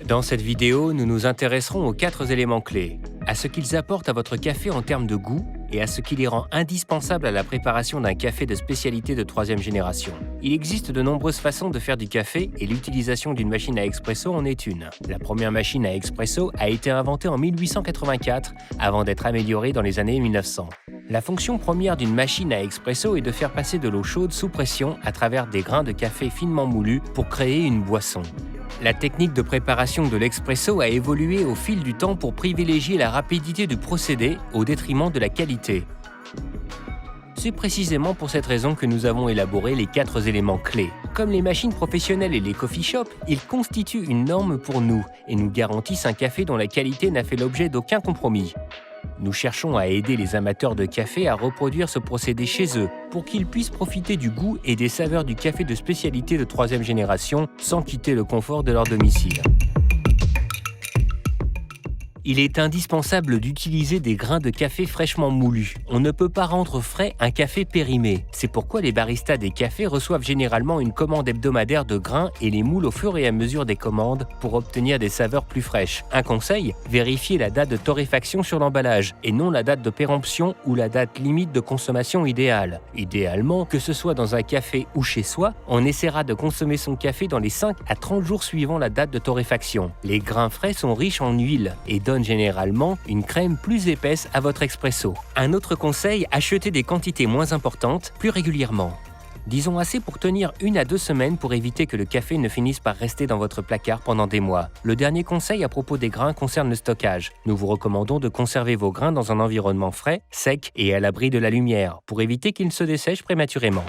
Dans cette vidéo, nous nous intéresserons aux 4 éléments clés, à ce qu'ils apportent à votre café en termes de goût et à ce qui les rend indispensables à la préparation d'un café de spécialité de 3e génération. Il existe de nombreuses façons de faire du café et l'utilisation d'une machine à expresso en est une. La première machine à expresso a été inventée en 1884 avant d'être améliorée dans les années 1900. La fonction première d'une machine à expresso est de faire passer de l'eau chaude sous pression à travers des grains de café finement moulus pour créer une boisson. La technique de préparation de l'expresso a évolué au fil du temps pour privilégier la rapidité du procédé au détriment de la qualité. C'est précisément pour cette raison que nous avons élaboré les 4 éléments clés. Comme les machines professionnelles et les coffee shops, ils constituent une norme pour nous et nous garantissent un café dont la qualité n'a fait l'objet d'aucun compromis. Nous cherchons à aider les amateurs de café à reproduire ce procédé chez eux pour qu'ils puissent profiter du goût et des saveurs du café de spécialité de 3e génération sans quitter le confort de leur domicile. Il est indispensable d'utiliser des grains de café fraîchement moulus. On ne peut pas rendre frais un café périmé. C'est pourquoi les baristas des cafés reçoivent généralement une commande hebdomadaire de grains et les moulent au fur et à mesure des commandes pour obtenir des saveurs plus fraîches. Un conseil, vérifiez la date de torréfaction sur l'emballage et non la date de péremption ou la date limite de consommation idéale. Idéalement, que ce soit dans un café ou chez soi, on essaiera de consommer son café dans les 5 à 30 jours suivant la date de torréfaction. Les grains frais sont riches en huile et donnent généralement une crème plus épaisse à votre expresso. Un autre conseil, achetez des quantités moins importantes plus régulièrement. Disons assez pour tenir 1 à 2 semaines pour éviter que le café ne finisse par rester dans votre placard pendant des mois. Le dernier conseil à propos des grains concerne le stockage. Nous vous recommandons de conserver vos grains dans un environnement frais, sec et à l'abri de la lumière pour éviter qu'ils ne se dessèchent prématurément.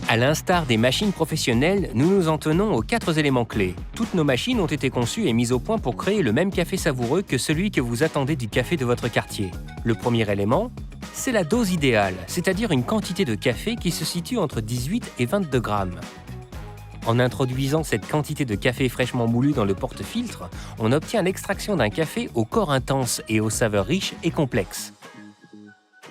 À l'instar des machines professionnelles, nous nous en tenons aux 4 éléments clés. Toutes nos machines ont été conçues et mises au point pour créer le même café savoureux que celui que vous attendez du café de votre quartier. Le premier élément, c'est la dose idéale, c'est-à-dire une quantité de café qui se situe entre 18 et 22 grammes. En introduisant cette quantité de café fraîchement moulu dans le porte-filtre, on obtient l'extraction d'un café au corps intense et aux saveurs riches et complexes.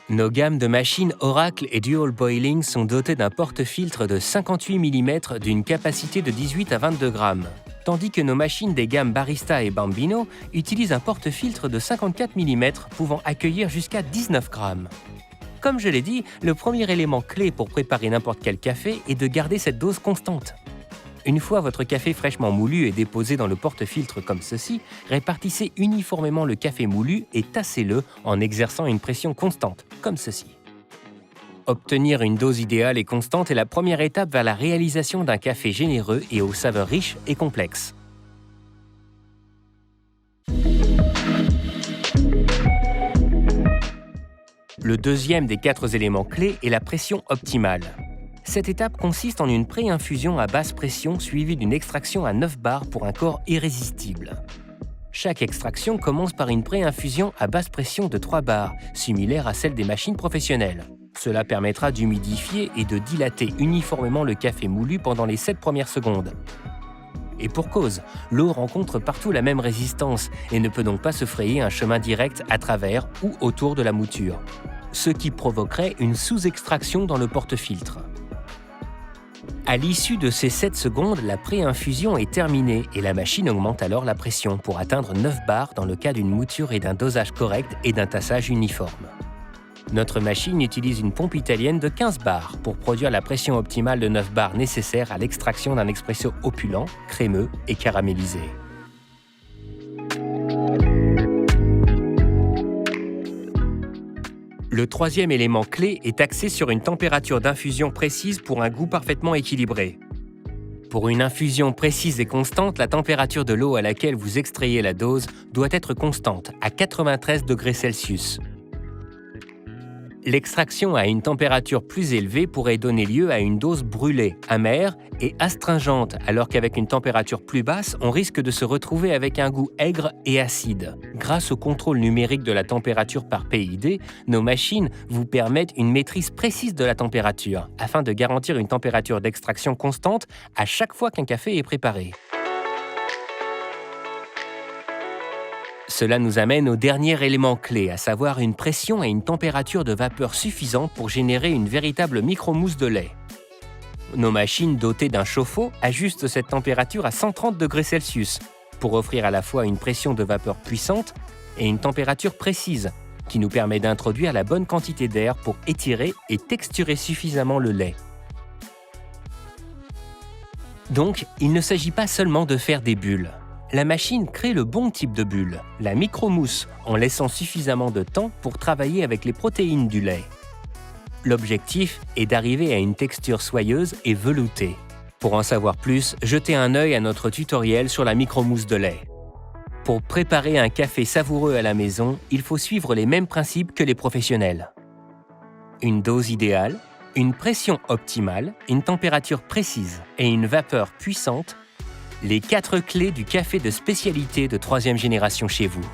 Nos gammes de machines Oracle et Dual Boiling sont dotées d'un porte-filtre de 58 mm d'une capacité de 18 à 22 grammes, tandis que nos machines des gammes Barista et Bambino utilisent un porte-filtre de 54 mm pouvant accueillir jusqu'à 19 grammes. Comme je l'ai dit, le premier élément clé pour préparer n'importe quel café est de garder cette dose constante. Une fois votre café fraîchement moulu et déposé dans le porte-filtre comme ceci, répartissez uniformément le café moulu et tassez-le en exerçant une pression constante, comme ceci. Obtenir une dose idéale et constante est la première étape vers la réalisation d'un café généreux et aux saveurs riches et complexes. Le deuxième des 4 éléments clés est la pression optimale. Cette étape consiste en une pré-infusion à basse pression suivie d'une extraction à 9 bars pour un corps irrésistible. Chaque extraction commence par une pré-infusion à basse pression de 3 bars, similaire à celle des machines professionnelles. Cela permettra d'humidifier et de dilater uniformément le café moulu pendant les 7 premières secondes. Et pour cause, l'eau rencontre partout la même résistance et ne peut donc pas se frayer un chemin direct à travers ou autour de la mouture, ce qui provoquerait une sous-extraction dans le porte-filtre. À l'issue de ces 7 secondes, la pré-infusion est terminée et la machine augmente alors la pression pour atteindre 9 bars dans le cas d'une mouture et d'un dosage correct et d'un tassage uniforme. Notre machine utilise une pompe italienne de 15 bars pour produire la pression optimale de 9 bars nécessaire à l'extraction d'un expresso opulent, crémeux et caramélisé. Le troisième élément clé est axé sur une température d'infusion précise pour un goût parfaitement équilibré. Pour une infusion précise et constante, la température de l'eau à laquelle vous extrayez la dose doit être constante, à 93 degrés Celsius. L'extraction à une température plus élevée pourrait donner lieu à une dose brûlée, amère et astringente, alors qu'avec une température plus basse, on risque de se retrouver avec un goût aigre et acide. Grâce au contrôle numérique de la température par PID, nos machines vous permettent une maîtrise précise de la température, afin de garantir une température d'extraction constante à chaque fois qu'un café est préparé. Cela nous amène au dernier élément clé, à savoir une pression et une température de vapeur suffisante pour générer une véritable micro-mousse de lait. nos machines dotées d'un chauffe-eau ajustent cette température à 130 degrés Celsius pour offrir à la fois une pression de vapeur puissante et une température précise qui nous permet d'introduire la bonne quantité d'air pour étirer et texturer suffisamment le lait. Donc, il ne s'agit pas seulement de faire des bulles. La machine crée le bon type de bulle, la micromousse, en laissant suffisamment de temps pour travailler avec les protéines du lait. L'objectif est d'arriver à une texture soyeuse et veloutée. Pour en savoir plus, jetez un œil à notre tutoriel sur la micromousse de lait. Pour préparer un café savoureux à la maison, il faut suivre les mêmes principes que les professionnels. Une dose idéale, une pression optimale, une température précise et une vapeur puissante, les 4 clés du café de spécialité de 3e génération chez vous.